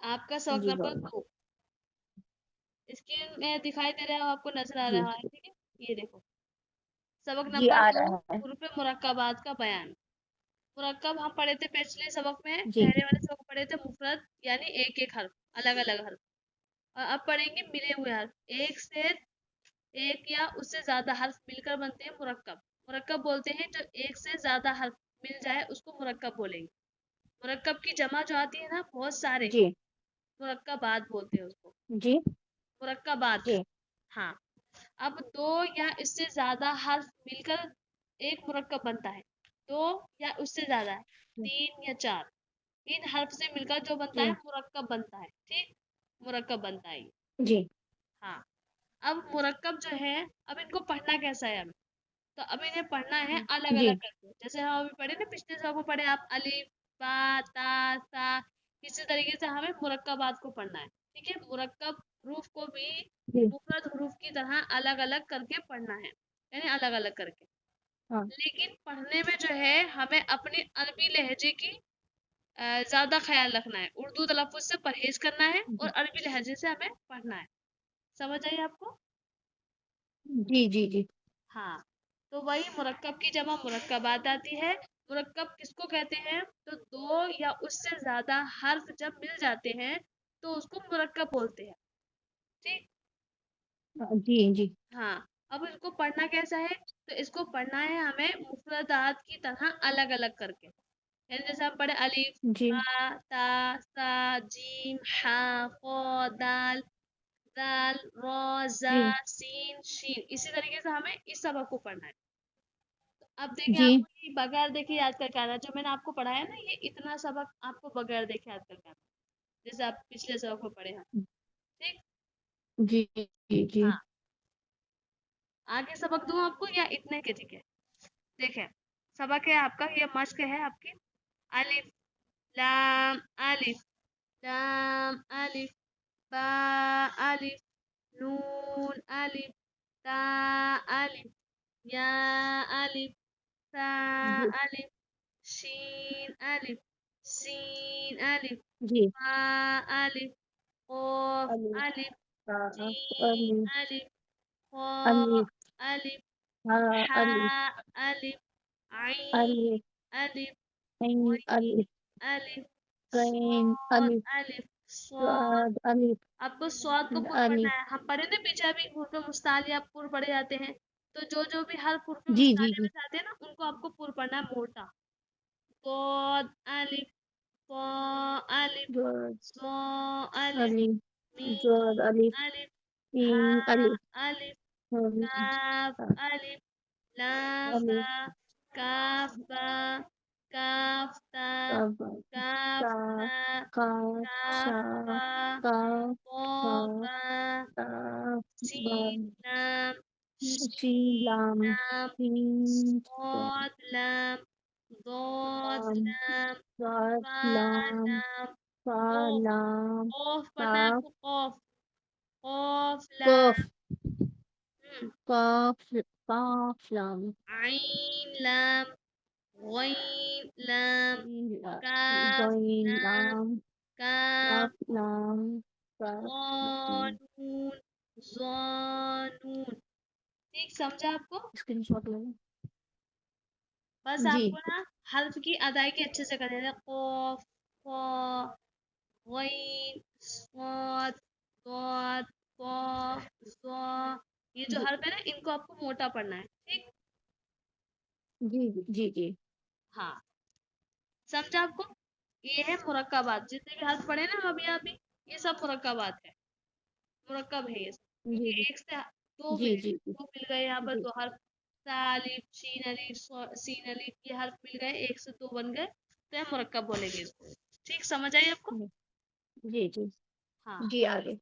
آپ کا سبق جی نمبر بابا 2 اسکرین میں دکھائی دے رہا ہے آپ کو نظر آ جی رہا ہے ٹھیک ہے یہ دیکھو سبق جی نمبر آ 2 رہا ہے حروف مرکبات کا بیان مرکب ہم پڑھے تھے پچھلے سبق میں جی پہلے والے سبق پڑھے تھے مفرد یعنی ایک ایک حرف الگ الگ حرف اور اب پڑھیں گے ملے ہوئے حرف ایک سے ایک یا اس سے زیادہ حرف مل کر بنتے ہیں مرکب مرکب بولتے ہیں جو ایک سے زیادہ حرف مل جائے اس کو مرکب بولیں گے مرکب کی جمع جو آتی ہے نا بہت سارے جی مرکبات بولتے ہیں اس کو جی مرکبات جی ہاں اب دو یا اس سے زیادہ حرف مل کر ایک مرکب بنتا ہے دو یا اس سے زیادہ ہے تین یا چار ان حرف سے مل کر جو بنتا ہے جی مرکب بنتا ہے ٹھیک مرکب بنتا ہے یہ جی ہاں اب مرکب جو ہے اب ان کو پڑھنا کیسا ہے ہمیں تو اب انہیں پڑھنا ہے الگ جی الگ کر کے جیسے ہم ابھی پڑھے نا پچھلے سبق میں پڑھے آپ الف با تا سا اسی طریقے سے ہمیں مرکبات کو پڑھنا ہے ٹھیک ہے مرکب حروف کو بھی جی مفرد حروف کی طرح الگ الگ کر کے پڑھنا ہے یعنی الگ الگ کر کے ہاں لیکن پڑھنے میں جو ہے ہمیں اپنی عربی لہجے کی زیادہ خیال رکھنا ہے اردو تلفظ سے پرہیز کرنا ہے اور عربی لہجے سے ہمیں پڑھنا ہے سمجھ آئی آپ کو جی جی جی ہاں تو وہی مرکب کی جمع مرکبات آتی ہے مرکب کس کو کہتے ہیں تو دو یا اس سے زیادہ حرف جب مل جاتے ہیں تو اس کو مرکب بولتے ہیں ٹھیک جی جی ہاں اب اس کو پڑھنا کیسا ہے تو اس کو پڑھنا ہے ہمیں مفردات کی طرح الگ الگ کر کے یعنی جیسے ہم پڑھے الف جی با تا سا جیم ہا قو دال دال را زا جی سین شین اسی طریقے سے ہمیں اس سبق کو پڑھنا ہے اب دیکھیں جی آپ کو یہ بغیر دیکھے یاد کر کے آنا جو میں نے آپ کو پڑھایا نا یہ اتنا سبق آپ کو بغیر دیکھے یاد کر کے آنا جیسے آپ پچھلے سبق میں پڑھے ہیں ٹھیک جی جی جی ہاں آگے سبق دوں آپ کو یا اتنے کے ٹھیک ہے دیکھیں سبق ہے آپ کا یہ مشق ہے آپ کی الف لام الف لام الف با الف نون الف تا الف یا الف سا جی الف شین الف سین الف جی با الف قاف الف الف جیم الف الف قاف الف الف ہاں الف حاء ألف عين الف ألف عين غين الف ألف غين صاد الف ألف صاد صاد الف آپ کو سواد کو پر پڑھنا الف ہے ہم پڑھے نا پیچھے ابھی حروف مستعلیہ آپ پر پڑھے جاتے ہیں تو جو بھی حرف حروف جی جی مستعلیہ جی میں سے آتے ہیں نا ان کو آپ کو پر پڑھنا ہے موٹا صاد ألف طا ألف جواد صا ألف الف جواد ميم الف ألف ميم الف هاء ألف هم، كاف ألف لام الف با كاف با كاف تا كاف كاف تا تا كاف كاف تا با كاف طا تا با تا سين با لام شين شين لام لام سين صاد لام ضاد لام لام صاد فا لام لام فا قاف لام قاف پڑھنا ہے آپ كاف کو قاف قاف قاف لام قاف قاف لام عين لام غين لام غين كاف غين لام لام كاف كاف لام كاف لام قانون زانون ٹھیک سمجھا آپ کو اسکرین شاٹ لیں بس جی آپ کو نا حرف کی ادائیگی اچھے سے کرنے ہیں قاف قا غین صاد ضاد قاف ظا یہ جو جی حرف ہے نا ان کو آپ کو موٹا پڑھنا ہے ٹھیک جی جی جی ہاں سمجھا آپ کو یہ ہے مرکبات جتنے بھی حرف پڑھے نا ابھی ابھی یہ سب مرکبات ہے مرکب ہے یہ سب جی کیونکہ ایک سے دو جی ملے جی دو مل گئے یہاں پر جی دو حرف سا الف شین الف سین الف یہ حرف مل گئے ایک سے دو بن گئے تو یہ مرکب بولیں گے اس کو ٹھیک سمجھ آئی آپ کو جی جی ہاں جی آگے